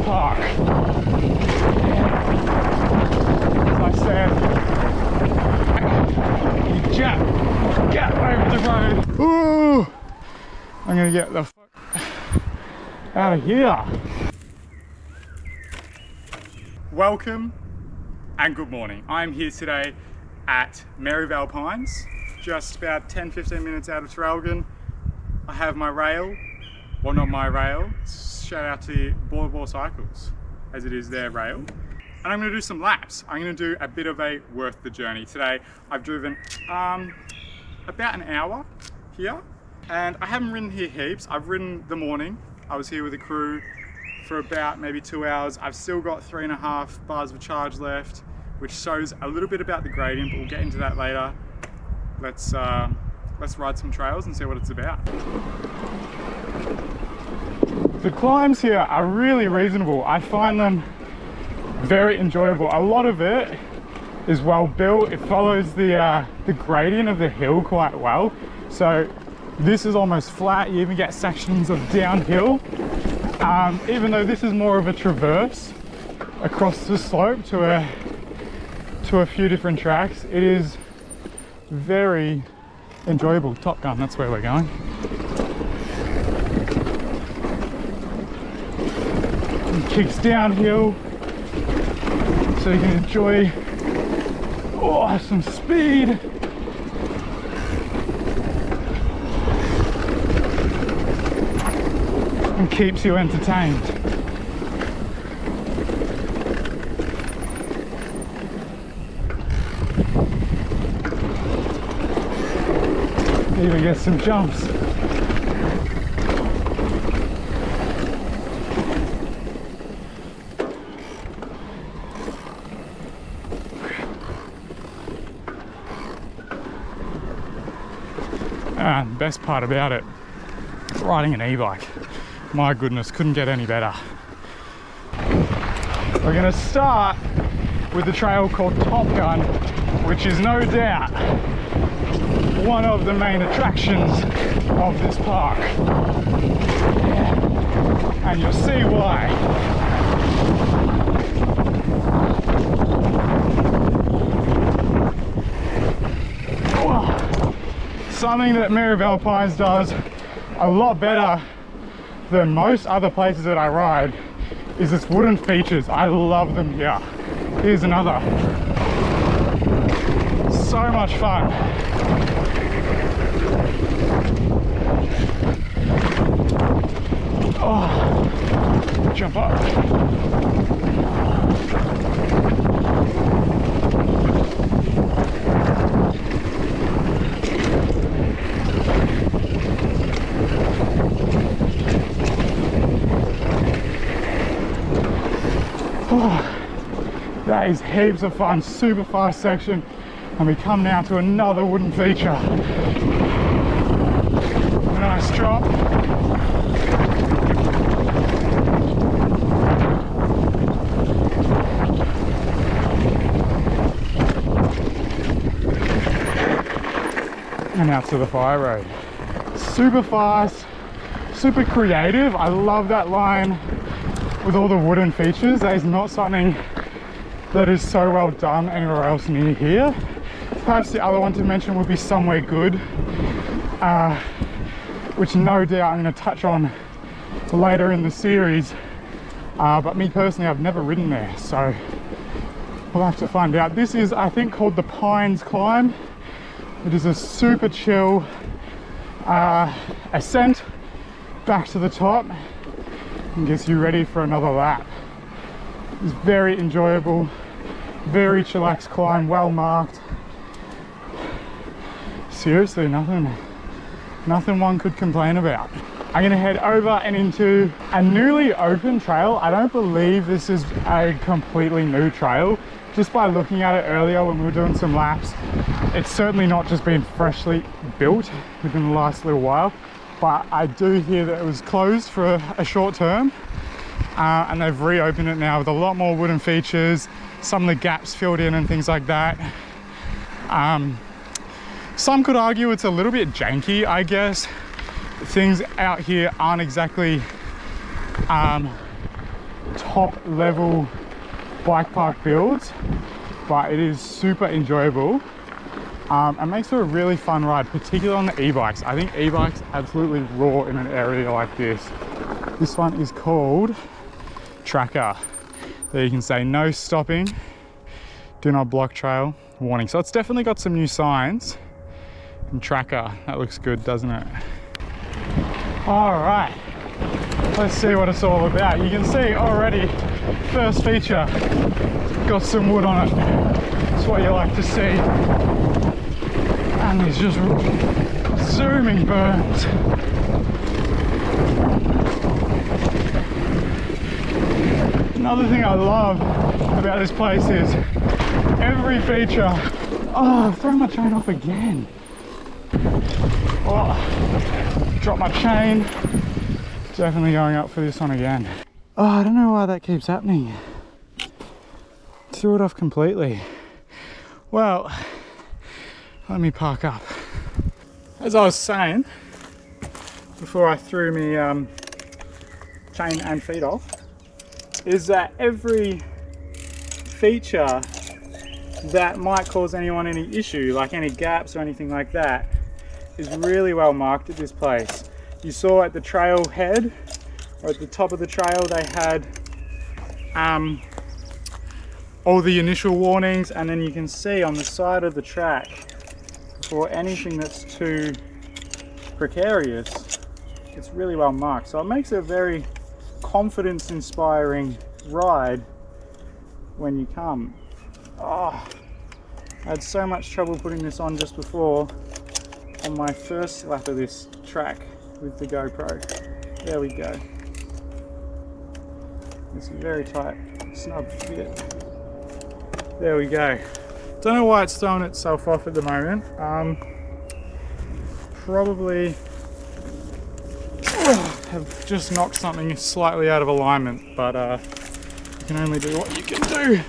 park. As I said, you get over the road. Ooh, I'm gonna get the fuck out of here. Welcome and good morning. I'm here today at Maryvale Pines, just about 10-15 minutes out of Traralgon. I have my rail, well not my rail, shout out to Boardwalk Cycles as it is their rail. And I'm gonna do some laps. I'm gonna do a bit of a worth the journey. Today I've driven about an hour here, and I haven't ridden here heaps. I've ridden the morning. I was here with the crew for about maybe 2 hours. I've still got 3.5 bars of charge left, which shows a little bit about the gradient, but we'll get into that later. Let's ride some trails and see what it's about. The climbs here are really reasonable. I find them very enjoyable. A lot of it is well built. It follows the gradient of the hill quite well. So this is almost flat. You even get sections of downhill. Even though this is more of a traverse across the slope to a few different tracks, it is very enjoyable. Top Gun, that's where we're going. It kicks downhill, so you can enjoy some speed. And keeps you entertained. Even get some jumps. And the best part about it, riding an e-bike. My goodness, couldn't get any better. We're gonna start with the trail called Top Gun, which is no doubt one of the main attractions of this park. And you'll see why. Something that Maryvale Pines does a lot better than most other places that I ride is its wooden features. I love them here. Here's another. So much fun. Oh, jump up. That is heaps of fun, super fast section, and we come now to another wooden feature. Nice drop. And out to the fire road. Super fast, super creative. I love that line with all the wooden features. That is not something that is so well done anywhere else near here. Perhaps the other one to mention would be Somewhere Good, which no doubt I'm going to touch on later in the series. But me personally, I've never ridden there, so we'll have to find out. This is, I think, called the Pines Climb. It is a super chill ascent back to the top and gets you ready for another lap. It's very enjoyable, very chillax climb, well marked. Seriously, nothing one could complain about. I'm gonna head over and into a newly open trail. I don't believe this is a completely new trail. Just by looking at it earlier when we were doing some laps, it's certainly not just been freshly built within the last little while, but I do hear that it was closed for a short term. And they've reopened it now with a lot more wooden features, some of the gaps filled in and things like that. Some could argue it's a little bit janky, I guess. Things out here aren't exactly top level bike park builds, but it is super enjoyable. It makes for a really fun ride, particularly on the e-bikes. I think e-bikes absolutely roar in an area like this. This one is called Tracker. There you can say no stopping, do not block trail, warning. So it's definitely got some new signs. And Tracker, that looks good, doesn't it? All right, let's see what it's all about. You can see already, first feature, got some wood on it. That's what you like to see. And there's just zooming berms. Another thing I love about this place is every feature. Oh, I've thrown my chain off again. Oh, drop my chain. Definitely going up for this one again. Oh, I don't know why that keeps happening. Threw it off completely. Well, let me park up. As I was saying, before I threw me chain and feet off, is that every feature that might cause anyone any issue, like any gaps or anything like that, is really well marked at this place. You saw at the trail head, or at the top of the trail, they had all the initial warnings, and then you can see on the side of the track for anything that's too precarious, it's really well marked. So it makes it a very confidence inspiring ride when you come. Oh, I had so much trouble putting this on just before on my first lap of this track with the GoPro. There we go. It's a very tight snug fit. There we go. Don't know why it's throwing itself off at the moment. Probably have just knocked something slightly out of alignment, but you can only do what you can do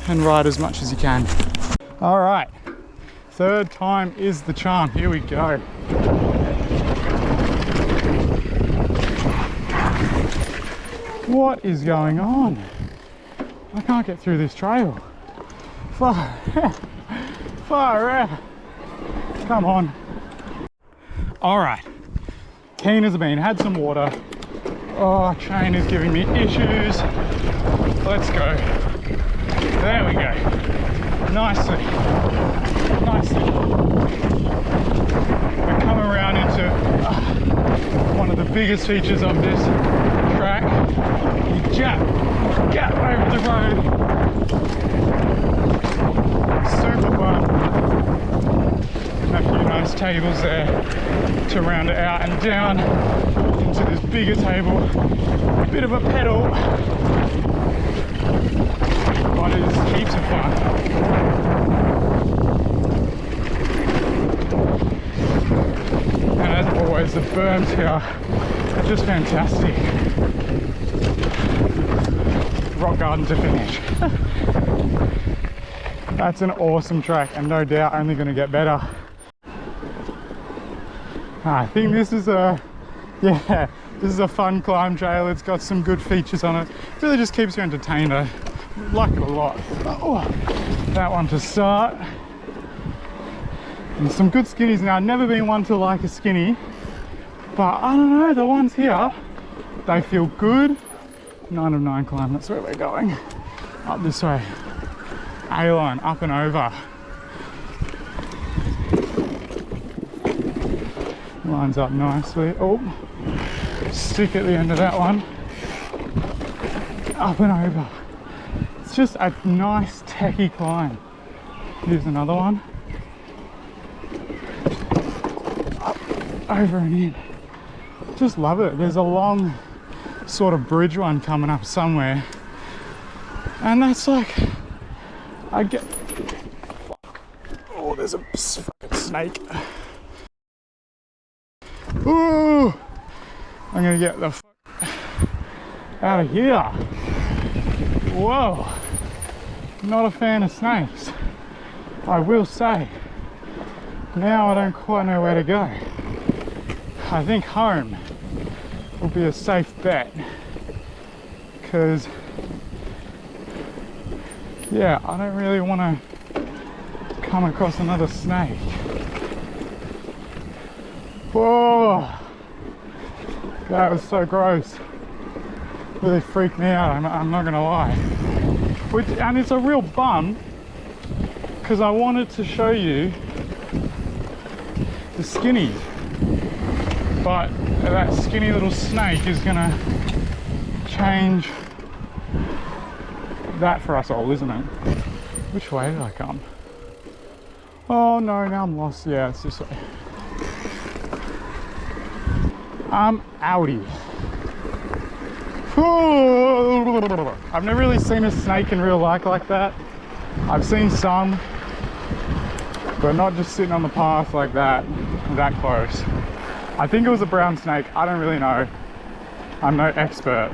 and ride as much as you can. All right, third time is the charm. Here we go. What is going on? I can't get through this trail. Far out. Come on. All right, keen as a bean, had some water. Oh, chain is giving me issues. Let's go. There we go. Nicely. We come around into one of the biggest features of this track. You gap over the road. Super fun. A few nice tables there to round it out, and down into this bigger table. A bit of a pedal, but it is heaps of fun. And as always, the berms here are just fantastic. Rock garden to finish. That's an awesome track, and no doubt only going to get better. I think this is a fun climb trail. It's got some good features on it. Really just keeps you entertained. I like it a lot. Oh, that one to start. And some good skinnies. Now, I've never been one to like a skinny, but I don't know, the ones here, they feel good. 9 of 9 climb, that's where we're going. Up this way. A-line, up and over. Lines up nicely. Oh, stick at the end of that one. Up and over. It's just a nice techie climb. Here's another one. Up, over and in. Just love it. There's a long sort of bridge one coming up somewhere. And that's like, I get, oh, there's a fucking snake. Ooh, I'm gonna get the out of here. Whoa, not a fan of snakes, I will say. Now I don't quite know where to go. I think home will be a safe bet. because, yeah, I don't really want to come across another snake. Whoa, that was so gross. Really freaked me out, I'm not gonna lie. And it's a real bum, because I wanted to show you the skinnies, but that skinny little snake is gonna change that for us all, isn't it? Which way did I come? Oh no, now I'm lost. Yeah, it's this way. I'm outie. I've never really seen a snake in real life like that. I've seen some, but not just sitting on the path like that close. I think it was a brown snake. I don't really know. I'm no expert.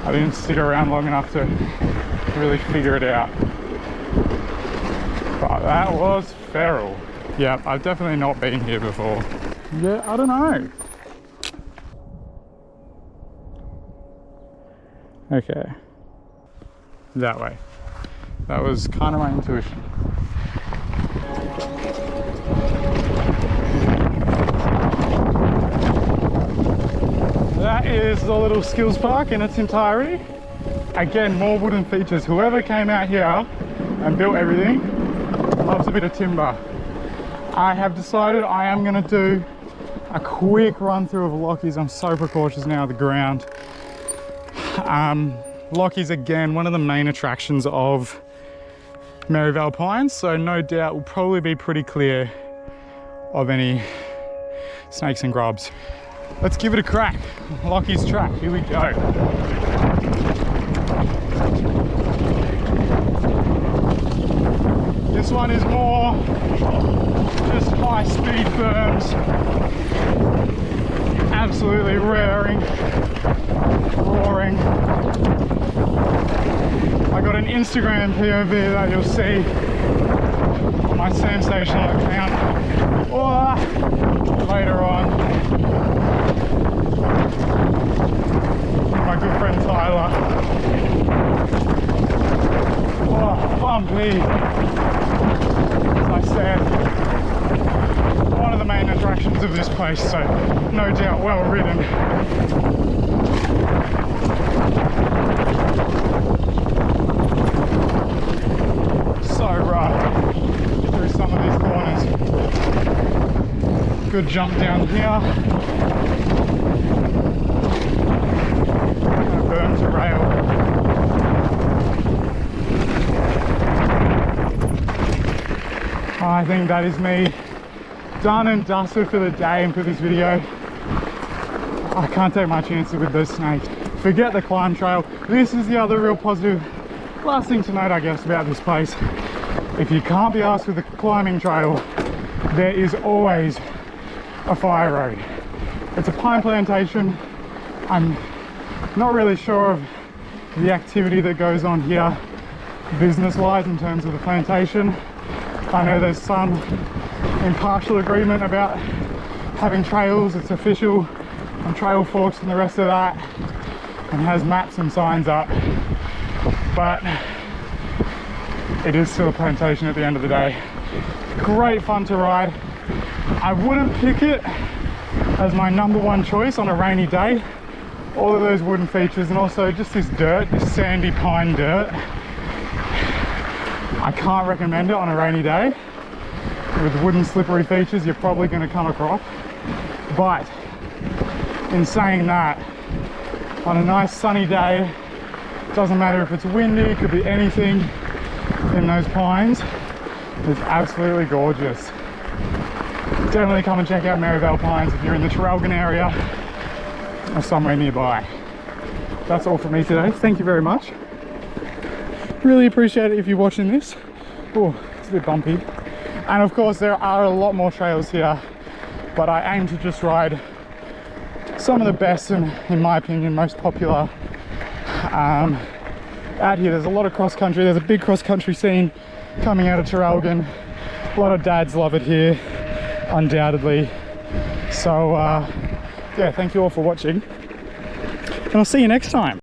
I didn't stick around long enough to really figure it out. But that was feral. Yeah, I've definitely not been here before. Yeah, I don't know. Okay. That way. That was kind of my intuition. That is the little skills park in its entirety. Again, more wooden features. Whoever came out here and built everything loves a bit of timber. I have decided I am going to do a quick run through of Locky's. I'm so precautious now of the ground. Locky's, again, one of the main attractions of Maryvale Pines, so no doubt will probably be pretty clear of any snakes and grubs. Let's give it a crack. Locky's track, here we go. This one is more just high speed berms. Absolutely roaring. I got an Instagram POV that you'll see on my sensational account later on. My good friend Tyler. Oh, bumpy. As I said, one of the main attractions of this place, so no doubt well ridden. So rough through some of these corners. Good jump down here. Berm to rail. I think that is me done and dusted for the day and for this video. I can't take my chances with those snakes. Forget the climb trail. This is the other real positive. Last thing to note, I guess, about this place. If you can't be asked with the climbing trail, there is always a fire road. It's a pine plantation. I'm not really sure of the activity that goes on here business-wise in terms of the plantation. I know there's some impartial agreement about having trails. It's official on trail forks and the rest of that, and has maps and signs up, but it is still a plantation at the end of the day. Great fun to ride. I wouldn't pick it as my #1 choice on a rainy day. All of those wooden features, and also just this dirt, this sandy pine dirt. I can't recommend it on a rainy day. With wooden slippery features, you're probably going to come across. But in saying that, on a nice sunny day, doesn't matter if it's windy, it could be anything in those pines, it's absolutely gorgeous. Definitely come and check out Maryvale Pines if you're in the Traralgon area or somewhere nearby. That's all from me today. Thank you very much. Really appreciate it if you're watching this. Oh, it's a bit bumpy. And of course there are a lot more trails here, but I aim to just ride some of the best and, in my opinion, most popular out here. There's a lot of cross country. There's a big cross country scene coming out of Traralgon. A lot of dads love it here, undoubtedly. So yeah, thank you all for watching. and I'll see you next time.